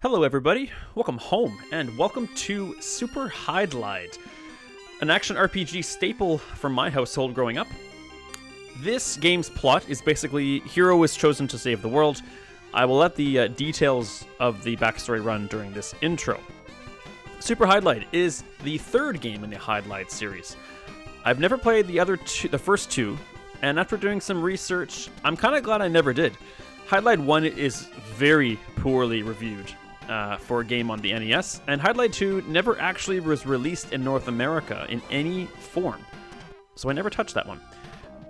Hello everybody, welcome home, and welcome to Super Hydlide, an action RPG staple from my household growing up. This game's plot is basically hero is chosen to save the world. I will let the details of the backstory run during this intro. Super Hydlide is the third game in the Hydlide series. I've never played the first two, and after doing some research, I'm kind of glad I never did. Hydlide 1 is very poorly reviewed for a game on the NES, and Hydlide 2 never actually was released in North America in any form, so I never touched that one.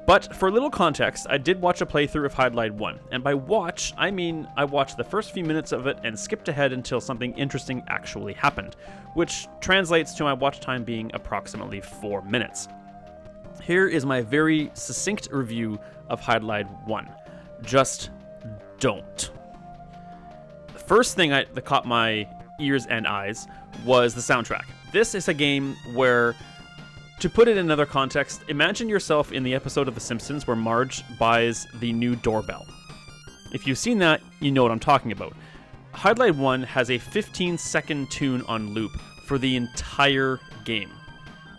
But for a little context, I did watch a playthrough of Hydlide 1, and by watch, I mean I watched the first few minutes of it and skipped ahead until something interesting actually happened, which translates to my watch time being approximately 4 minutes. Here is my very succinct review of Hydlide 1. Just don't. The first thing that caught my ears and eyes was the soundtrack. This is a game where, to put it in another context, imagine yourself in the episode of The Simpsons where Marge buys the new doorbell. If you've seen that, you know what I'm talking about. Hydlide 1 has a 15-second tune on loop for the entire game.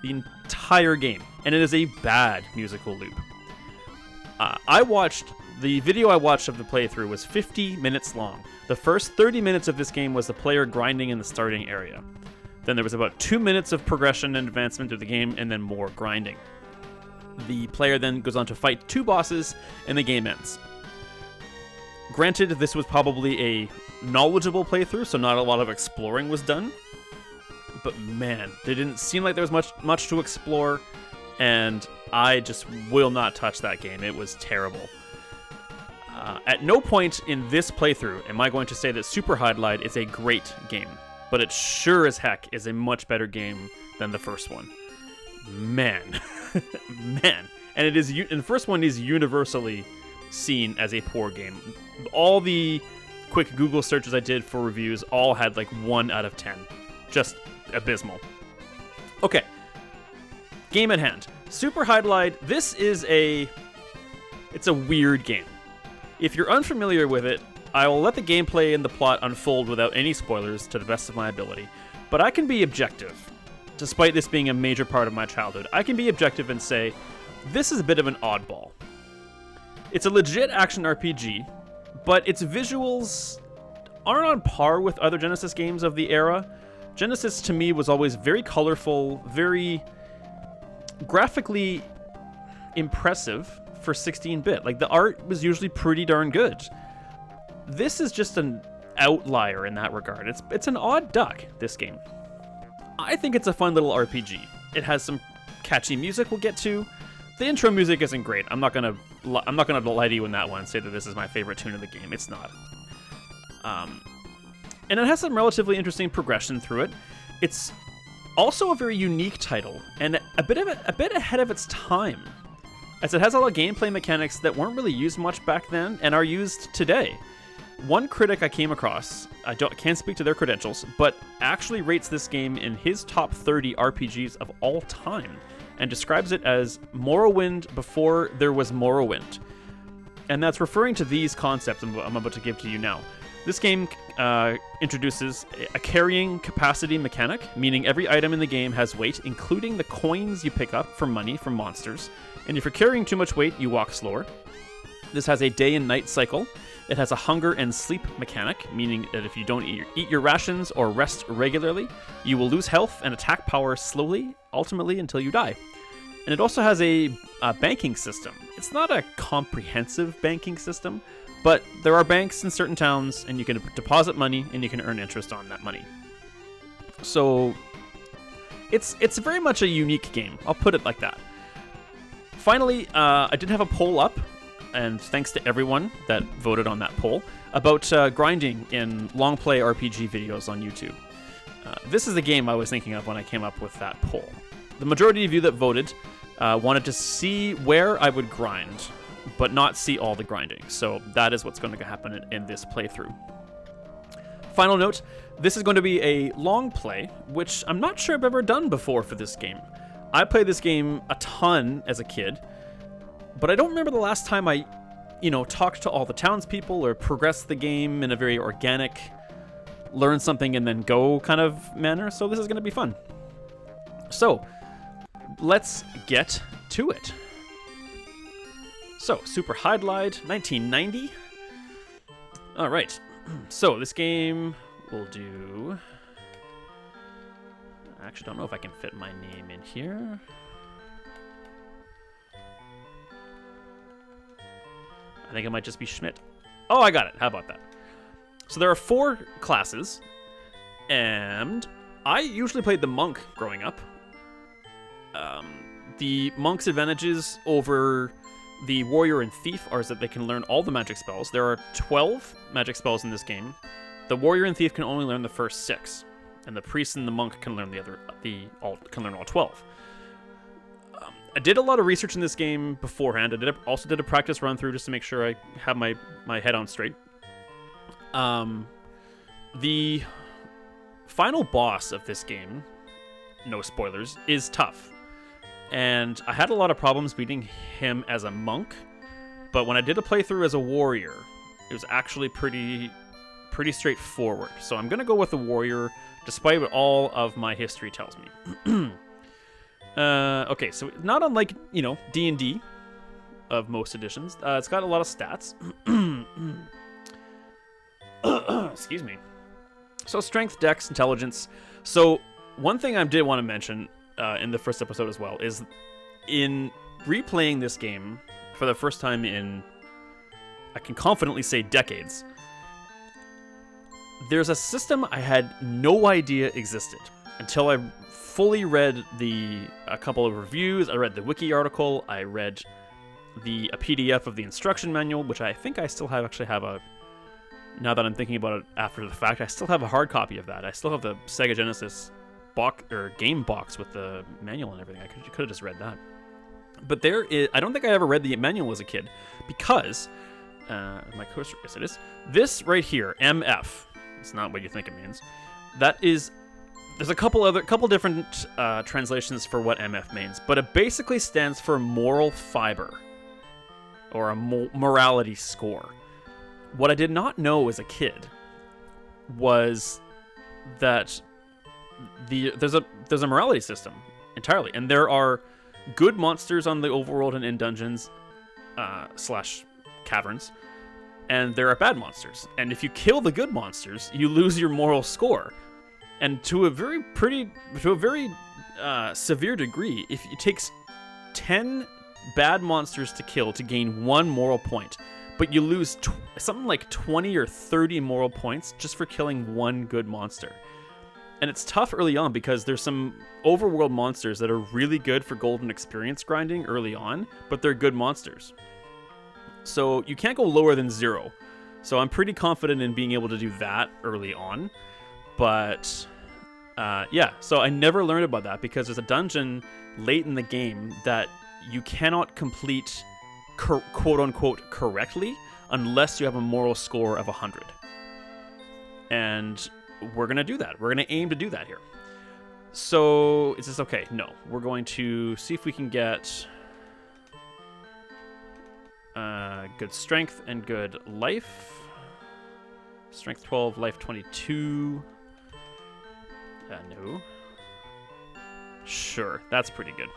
The entire game. And it is a bad musical loop. The video I watched of the playthrough was 50 minutes long. The first 30 minutes of this game was the player grinding in the starting area. Then there was about 2 minutes of progression and advancement through the game, and then more grinding. The player then goes on to fight 2 bosses, and the game ends. Granted, this was probably a knowledgeable playthrough, so not a lot of exploring was done. But man, there didn't seem like there was much to explore, and I just will not touch that game. It was terrible. At no point in this playthrough am I going to say that Super Hydlide is a great game, but it sure as heck is a much better game than the first one. Man. Man. And the first one is universally seen as a poor game. All the quick Google searches I did for reviews all had like 1 out of 10. Just abysmal. Okay. Game at hand. Super Hydlide, it's a weird game. If you're unfamiliar with it, I will let the gameplay and the plot unfold without any spoilers to the best of my ability. But I can be objective. Despite this being a major part of my childhood, I can be objective and say, this is a bit of an oddball. It's a legit action RPG, but its visuals aren't on par with other Genesis games of the era. Genesis, to me, was always very colorful, very graphically impressive for 16-bit. Like, the art was usually pretty darn good. This is just an outlier in that regard. It's an odd duck, this game. I think it's a fun little RPG. It has some catchy music we'll get to. The intro music isn't great. I'm not gonna lie to you in that one and say that this is my favorite tune of the game. It's not. And it has some relatively interesting progression through it. It's also a very unique title and a bit ahead of its time, as it has a lot of gameplay mechanics that weren't really used much back then and are used today. One critic I came across, I can't speak to their credentials, but actually rates this game in his top 30 RPGs of all time and describes it as Morrowind before there was Morrowind. And that's referring to these concepts I'm about to give to you now. This game introduces a carrying capacity mechanic, meaning every item in the game has weight, including the coins you pick up for money from monsters. And if you're carrying too much weight, you walk slower. This has a day and night cycle. It has a hunger and sleep mechanic, meaning that if you don't eat your rations or rest regularly, you will lose health and attack power slowly, ultimately until you die. And it also has a banking system. It's not a comprehensive banking system, but there are banks in certain towns, and you can deposit money, and you can earn interest on that money. So it's very much a unique game. I'll put it like that. Finally, I did have a poll up, and thanks to everyone that voted on that poll, about grinding in long play RPG videos on YouTube. This is the game I was thinking of when I came up with that poll. The majority of you that voted wanted to see where I would grind, but not see all the grinding. So that is what's going to happen in this playthrough. Final note, this is going to be a long play, which I'm not sure I've ever done before for this game. I played this game a ton as a kid, but I don't remember the last time I, talked to all the townspeople or progressed the game in a very organic learn something and then go kind of manner, so this is going to be fun. So, let's get to it. So, Super Hydlide, 1990. Alright, so this game will do... I actually don't know if I can fit my name in here. I think it might just be Schmidt. Oh, I got it. How about that? So there are 4 classes, and I usually played the monk growing up. The monk's advantages over the warrior and thief are that they can learn all the magic spells. There are 12 magic spells in this game. The warrior and thief can only learn the first 6, and the priest and the monk can learn all 12. I did a lot of research in this game beforehand. I also did a practice run through just to make sure I have my head on straight. The final boss of this game, no spoilers, is tough. And I had a lot of problems beating him as a monk, but when I did a playthrough as a warrior, it was actually pretty straightforward. So I'm going to go with the warrior, despite what all of my history tells me. Okay, so not unlike, D&D of most editions, it's got a lot of stats. Excuse me. So strength, dex, intelligence. So one thing I did want to mention in the first episode as well is in replaying this game for the first time in, I can confidently say, decades, there's a system I had no idea existed until I fully read a couple of reviews. I read the wiki article. I read a PDF of the instruction manual, which I think I still actually have a... Now that I'm thinking about it after the fact, I still have a hard copy of that. I still have the Sega Genesis game box with the manual and everything. You could have just read that. But I don't think I ever read the manual as a kid because my cursor, yes it is. This right here, MF. It's not what you think it means. There's a couple different translations for what MF means, but it basically stands for moral fiber or a morality score. What I did not know as a kid was that there's a morality system entirely, and there are good monsters on the overworld and in dungeons / caverns, and there are bad monsters. And if you kill the good monsters, you lose your moral score. And to a very severe degree, if it takes 10 bad monsters to kill to gain 1 moral point, but you lose something like 20 or 30 moral points just for killing 1 good monster. And it's tough early on because there's some overworld monsters that are really good for golden experience grinding early on, but they're good monsters. So you can't go lower than 0. So I'm pretty confident in being able to do that early on. But yeah, so I never learned about that because there's a dungeon late in the game that you cannot complete quote-unquote correctly unless you have a moral score of 100. And we're going to do that. We're going to aim to do that here. So is this okay? No. We're going to see if we can get good strength and good life. Strength 12, life 22. No. Sure, that's pretty good.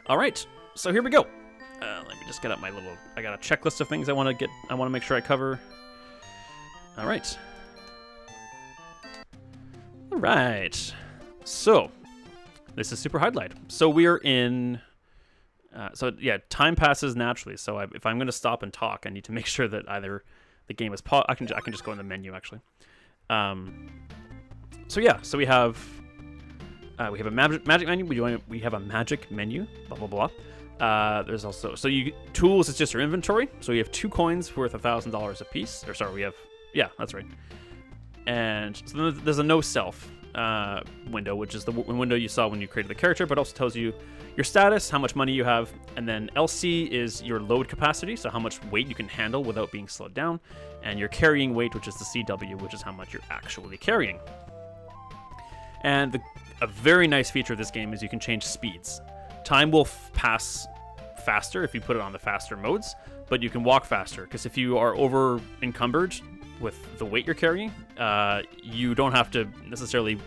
All right, so here we go. Let me just get up I got a checklist of things I want to make sure I cover. All right. All right. So, this is Super Hydlide. So we are in... so yeah, time passes naturally. So if I'm going to stop and talk, I need to make sure that either the game is I can just go in the menu actually. So yeah, so we have a magic menu. We have a magic menu. Blah blah blah. There's also tools. It's just your inventory. So you have 2 coins worth $1,000 a piece. Or sorry, that's right. And so then there's a no self window, which is the window you saw when you created the character, but also tells you your status, how much money you have, and then LC is your load capacity, so how much weight you can handle without being slowed down, and your carrying weight, which is the CW, which is how much you're actually carrying. And a very nice feature of this game is you can change speeds. Time will pass faster if you put it on the faster modes, but you can walk faster, because if you are over encumbered, the weight you're carrying, you don't have to necessarily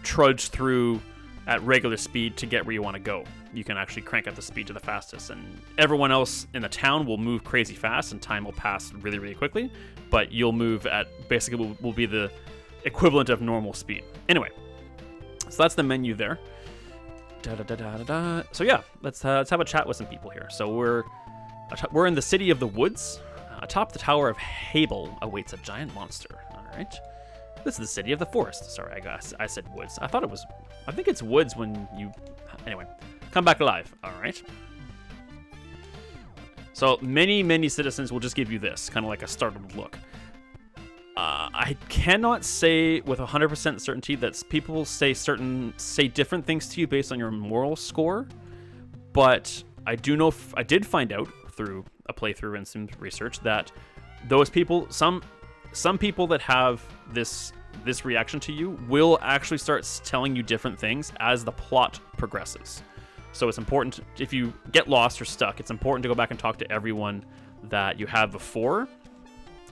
trudge through at regular speed to get where you want to go. You can actually crank up the speed to the fastest, and everyone else in the town will move crazy fast, and time will pass really, really quickly, but you'll move at basically will be the equivalent of normal speed. Anyway, so that's the menu there. So yeah, let's have a chat with some people here. So we're in the city of the woods. Atop the Tower of Habel awaits a giant monster. All right. This is the city of the forest. Sorry, I said woods. I think it's woods when you... Anyway, come back alive. All right. So many citizens will just give you this, kind of like a startled look. I cannot say with 100% certainty that people say different things to you based on your moral score, but I do know I did find out through a playthrough and some research that those people, some people that have this reaction to you will actually start telling you different things as the plot progresses. So it's important, if you get lost or stuck, it's important to go back and talk to everyone that you have before,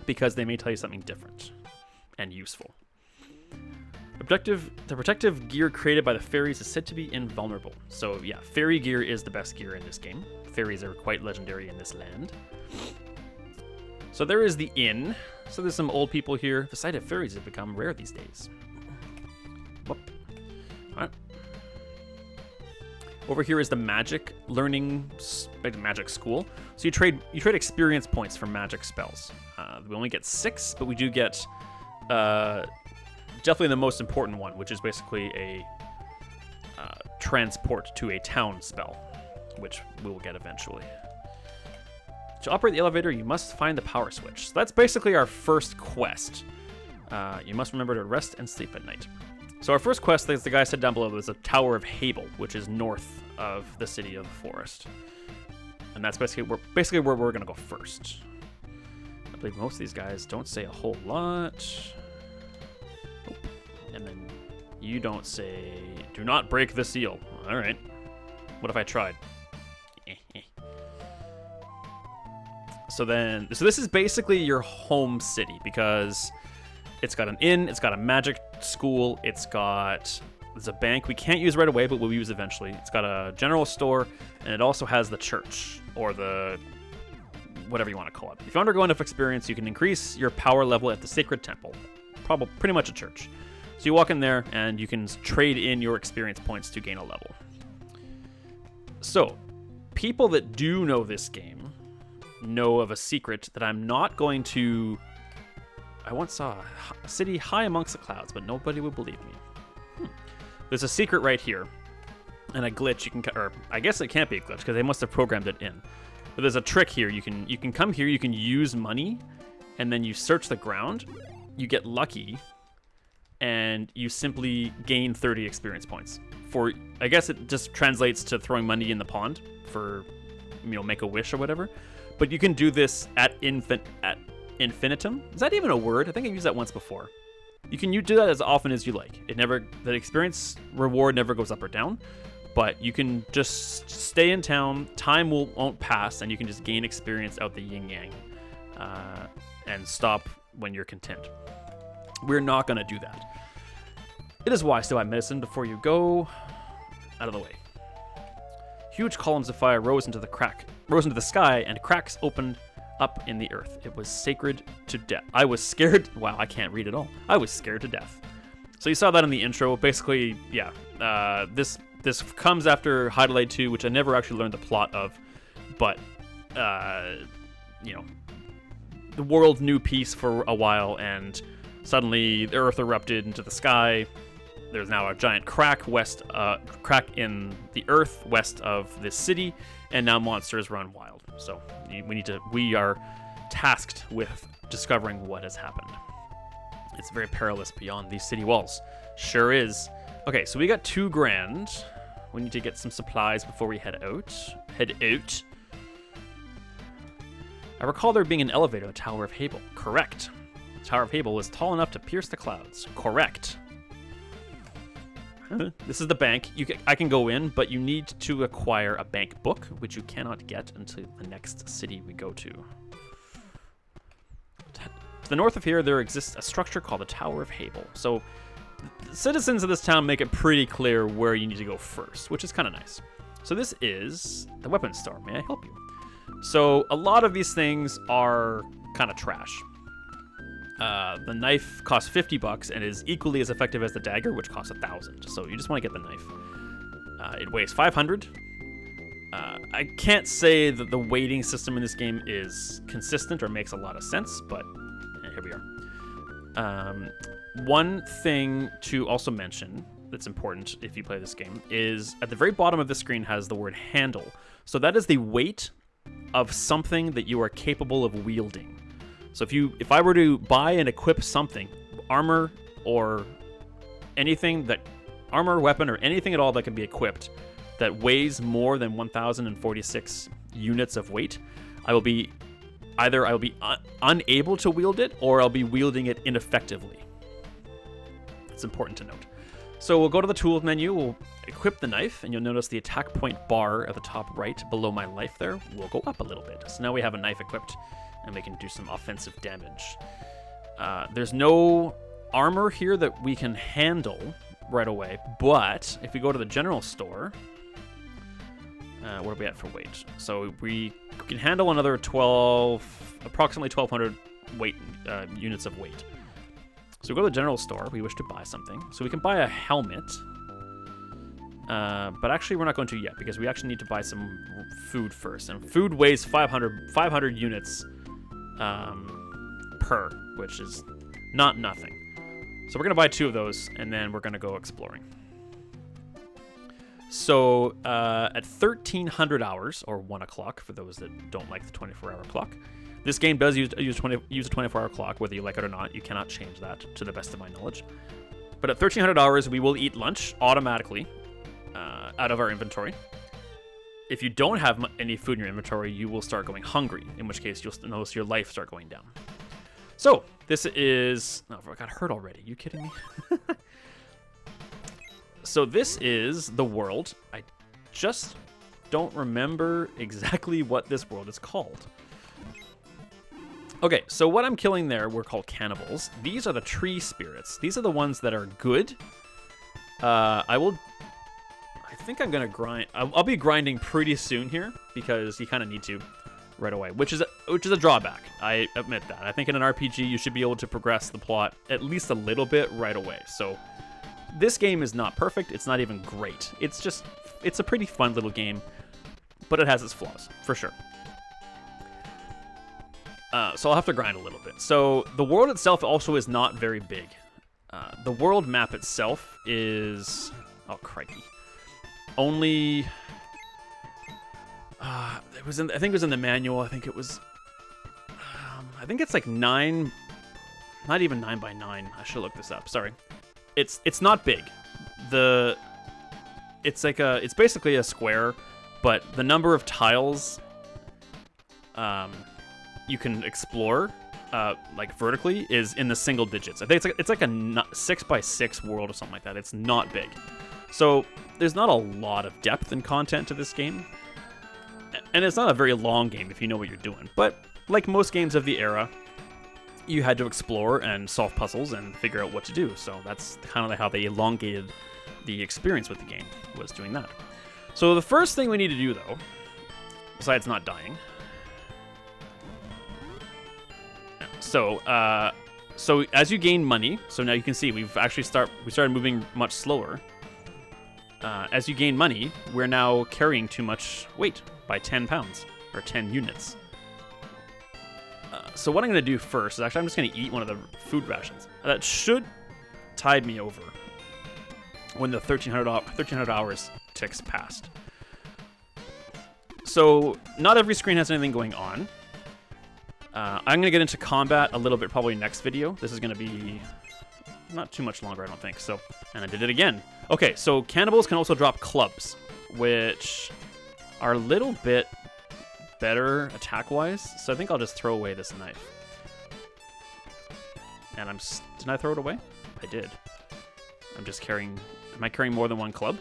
because they may tell you something different and useful. The protective gear created by the fairies is said to be invulnerable. So yeah, fairy gear is the best gear in this game. Fairies are quite legendary in this land. So there is the inn. So there's some old people here. The sight of fairies has become rare these days. Whoop. All right. Over here is the magic magic school. So you trade experience points for magic spells. We only get 6, but we do get definitely the most important one, which is basically a transport to a town spell, which we will get eventually. To operate the elevator, you must find the power switch. So that's basically our first quest. You must remember to rest and sleep at night. So our first quest, as the guy said down below, is the Tower of Habel, which is north of the city of the forest. And that's basically where we're going to go first. I believe most of these guys don't say a whole lot. Nope. And then you don't say, do not break the seal. All right. What if I tried? So this is basically your home city, because it's got an inn, it's got a magic school, there's a bank we can't use right away, but we'll use eventually. It's got a general store, and it also has the church, or the whatever you want to call it. If you undergo enough experience, you can increase your power level at the sacred temple, probably pretty much a church. So you walk in there, and you can trade in your experience points to gain a level. So people that do know this game know of a secret that I'm not going to... I once saw a city high amongst the clouds, but nobody would believe me. There's a secret right here, and a glitch you can... Or I guess it can't be a glitch, because they must have programmed it in. But there's a trick here. You can come here, you can use money, and then you search the ground, you get lucky, and you simply gain 30 experience points. I guess it just translates to throwing money in the pond for, make a wish or whatever. But you can do this at infinitum. Is that even a word? I think I've used that once before. You can do that as often as you like. The experience reward never goes up or down, but you can just stay in town. Time won't pass, and you can just gain experience out the yin yang, and stop when you're content. We're not going to do that. It is wise to buy medicine before you go. Out of the way. Huge columns of fire rose into the sky, and cracks opened up in the earth. It was sacred to death. I was scared. Wow, I can't read at all. I was scared to death. So you saw that in the intro. Basically, yeah. This comes after Hydlide 2, which I never actually learned the plot of, but the world knew peace for a while, and suddenly the earth erupted into the sky. There's now a giant crack in the earth west of this city, and now monsters run wild. So we are tasked with discovering what has happened. It's very perilous beyond these city walls. Sure is. Okay, so we got 2 grand. We need to get some supplies before we head out. I recall there being an elevator in the Tower of Habel. Correct. The Tower of Habel is tall enough to pierce the clouds. Correct. This is the bank. I can go in, but you need to acquire a bank book, which you cannot get until the next city we go to. To the north of here, there exists a structure called the Tower of Habel. So the citizens of this town make it pretty clear where you need to go first, which is kind of nice. So this is the weapons store. May I help you? So a lot of these things are kind of trash. The knife costs $50 and is equally as effective as the dagger, which costs 1,000. So you just want to get the knife. It weighs 500. I can't say that the weighting system in this game is consistent or makes a lot of sense, but here we are. One thing to also mention that's important if you play this game is at the very bottom of the screen has the word handle. So that is the weight of something that you are capable of wielding. So if I were to buy and equip something, armor or anything armor, weapon, or anything at all that can be equipped that weighs more than 1,046 units of weight, I will be unable to wield it, or I'll be wielding it ineffectively. It's important to note. So we'll go to the tools menu, we'll equip the knife, and you'll notice the attack point bar at the top right below my life there will go up a little bit. So now we have a knife equipped, and we can do some offensive damage. There's no armor here that we can handle right away, but if we go to the general store, what are we at for weight? So we can handle another approximately 1,200 units of weight. So we go to the general store, we wish to buy something. So we can buy a helmet, but actually we're not going to yet because we actually need to buy some food first. And food weighs 500 units per, which is not nothing. So we're going to buy 2 of those, and then we're going to go exploring. So at 1,300 hours, or 1 o'clock for those that don't like the 24-hour clock, this game does use a 24-hour clock, whether you like it or not. You cannot change that, to the best of my knowledge. But at 1,300 hours, we will eat lunch automatically out of our inventory. If you don't have any food in your inventory, you will start going hungry, in which case you'll notice your life start going down. So this is... Oh, I got hurt already. Are you kidding me? So this is the world. I just don't remember exactly what this world is called. Okay, so what I'm killing there were called cannibals. These are the tree spirits. These are the ones that are good. I think I'm gonna grind. I'll be grinding pretty soon here because you kind of need to right away, which is a drawback. I admit that. I think in an RPG you should be able to progress the plot at least a little bit right away. So this game is not perfect. It's not even great. It's a pretty fun little game, but it has its flaws for sure. So I'll have to grind a little bit. So the world itself also is not very big. The world map itself is... Oh, crikey. Only... I think it was in the manual. I think it was... I think it's like 9... Not even 9 by 9. I should look this up. Sorry. It's not big. It's basically a square, but the number of tiles... you can explore like vertically is in the single digits. I think it's like a 6x6 world or something like that. It's not big. So there's not a lot of depth and content to this game. And it's not a very long game if you know what you're doing. But like most games of the era, you had to explore and solve puzzles and figure out what to do. So that's kind of how they elongated the experience with the game, was doing that. So the first thing we need to do though, besides not dying, So as you gain money, so now you can see we started moving much slower. As you gain money, we're now carrying too much weight by 10 pounds, or 10 units. So what I'm going to do first is actually I'm just going to eat one of the food rations. That should tide me over when the 1,300 hours ticks past. So not every screen has anything going on. I'm going to get into combat a little bit probably next video. This is going to be not too much longer, I don't think. So, and I did it again. Okay, so cannibals can also drop clubs, which are a little bit better attack-wise. So I think I'll just throw away this knife. And did I throw it away? I did. I'm just carrying... Am I carrying more than one club?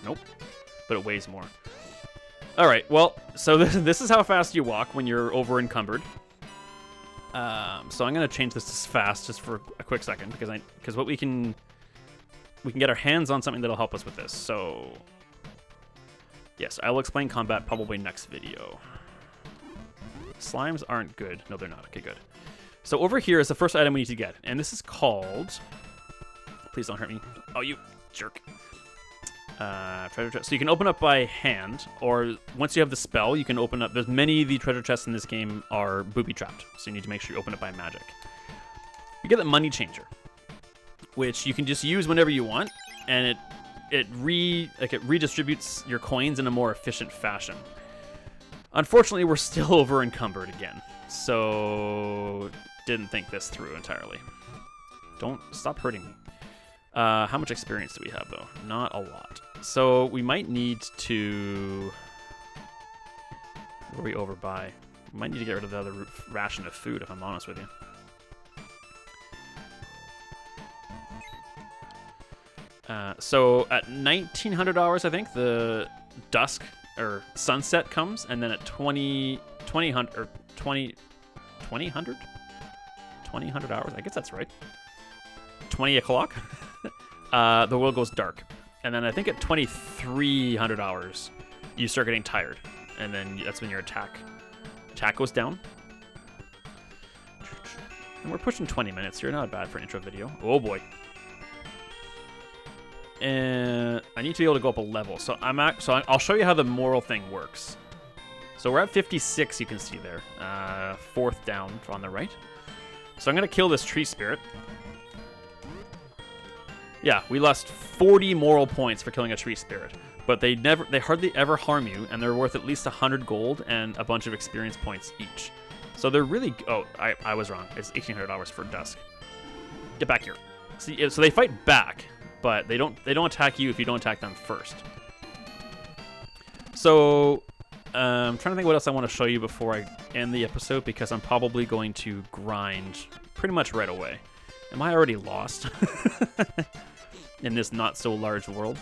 Nope. But it weighs more. Alright, well, so this is how fast you walk when you're over encumbered. So I'm gonna change this to fast just for a quick second because what we can get our hands on something that'll help us with this. So yes, I will explain combat probably next video. Slimes aren't good. No, they're not. Okay, good. So over here is the first item we need to get, and this is called. Please don't hurt me. Oh, you jerk. Treasure chest. So you can open up by hand, or once you have the spell, you can open up. There's many of the treasure chests in this game are booby trapped, so you need to make sure you open it by magic. You get the money changer, which you can just use whenever you want, and it redistributes your coins in a more efficient fashion. Unfortunately, we're still over encumbered again, so didn't think this through entirely. Don't stop hurting me. How much experience do we have, though? Not a lot. So we might need to... What are we over by? We might need to get rid of the other ration of food, if I'm honest with you. So at $1,900, I think, the dusk or sunset comes, and then at 2,000 hours, I guess that's right. 20 o'clock, the world goes dark. And then I think at 2,300 hours, you start getting tired. And then that's when your attack goes down. And we're pushing 20 minutes here, not bad for an intro video. Oh boy. And I need to be able to go up a level. So I'll show you how the moral thing works. So we're at 56, you can see there. Fourth down on the right. So I'm going to kill this tree spirit. Yeah, we lost 40 moral points for killing a tree spirit, but they hardly ever harm you, and they're worth at least 100 gold and a bunch of experience points each. So they're really. Oh, I was wrong. It's $1,800 for dusk. Get back here. See, so they fight back, but they don't attack you if you don't attack them first. So I'm trying to think what else I want to show you before I end the episode, because I'm probably going to grind pretty much right away. Am I already lost? In this not so large world.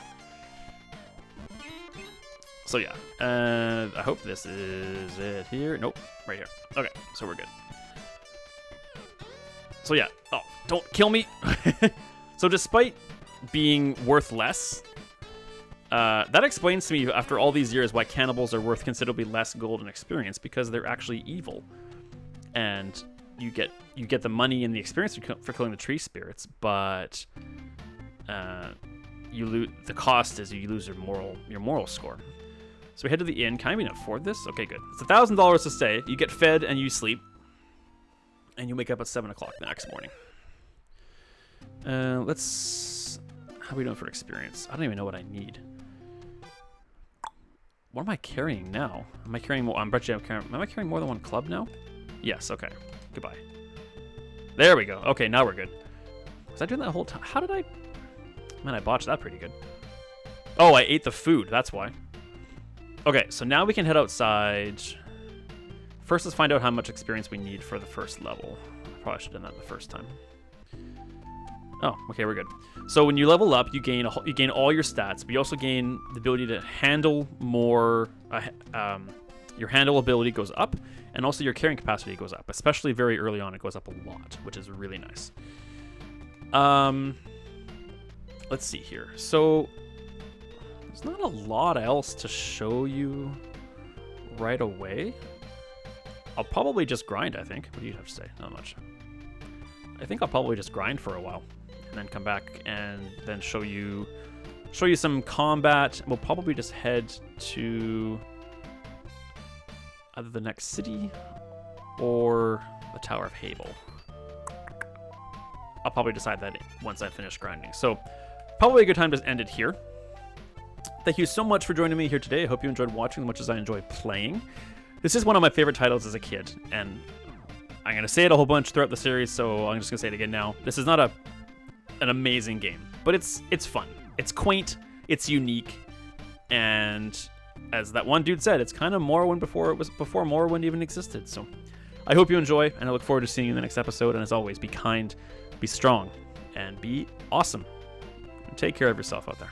So yeah, I hope this is it here. Nope, right here. Okay, so we're good. So yeah, oh, don't kill me. So despite being worth less, that explains to me after all these years why cannibals are worth considerably less gold and experience, because they're actually evil. And you get the money and the experience for killing the tree spirits, but the cost is you lose your moral score. So we head to the inn. Can I even afford this? Okay, good. It's $1,000 to stay. You get fed and you sleep, and you wake up at 7 o'clock the next morning. How are we doing for experience? I don't even know what I need. What am I carrying now? Am I carrying more? Am I carrying more than one club now? Yes. Okay. Goodbye. There we go. Okay, now we're good. Was I doing that the whole time? How did I... Man, I botched that pretty good. Oh, I ate the food. That's why. Okay, so now we can head outside. First, let's find out how much experience we need for the first level. I probably should have done that the first time. Oh, okay, we're good. So when you level up, you gain all your stats, but you also gain the ability to handle more. Your handle ability goes up, and also your carrying capacity goes up. Especially very early on, it goes up a lot, which is really nice. Let's see here. So there's not a lot else to show you right away. I'll probably just grind, I think. What do you have to say? Not much. I think I'll probably just grind for a while and then come back and then show you some combat. We'll probably just head to either the next city or the Tower of Habel. I'll probably decide that once I finish grinding. So probably a good time to end it here. Thank you so much for joining me here today. I hope you enjoyed watching as much as I enjoyed playing. This is one of my favorite titles as a kid, and I'm going to say it a whole bunch throughout the series, so I'm just going to say it again now. This is not an amazing game, but it's fun. It's quaint, it's unique, and as that one dude said, it's kind of Morrowind before Morrowind even existed. So I hope you enjoy, and I look forward to seeing you in the next episode. And as always, be kind, be strong, and be awesome. And take care of yourself out there.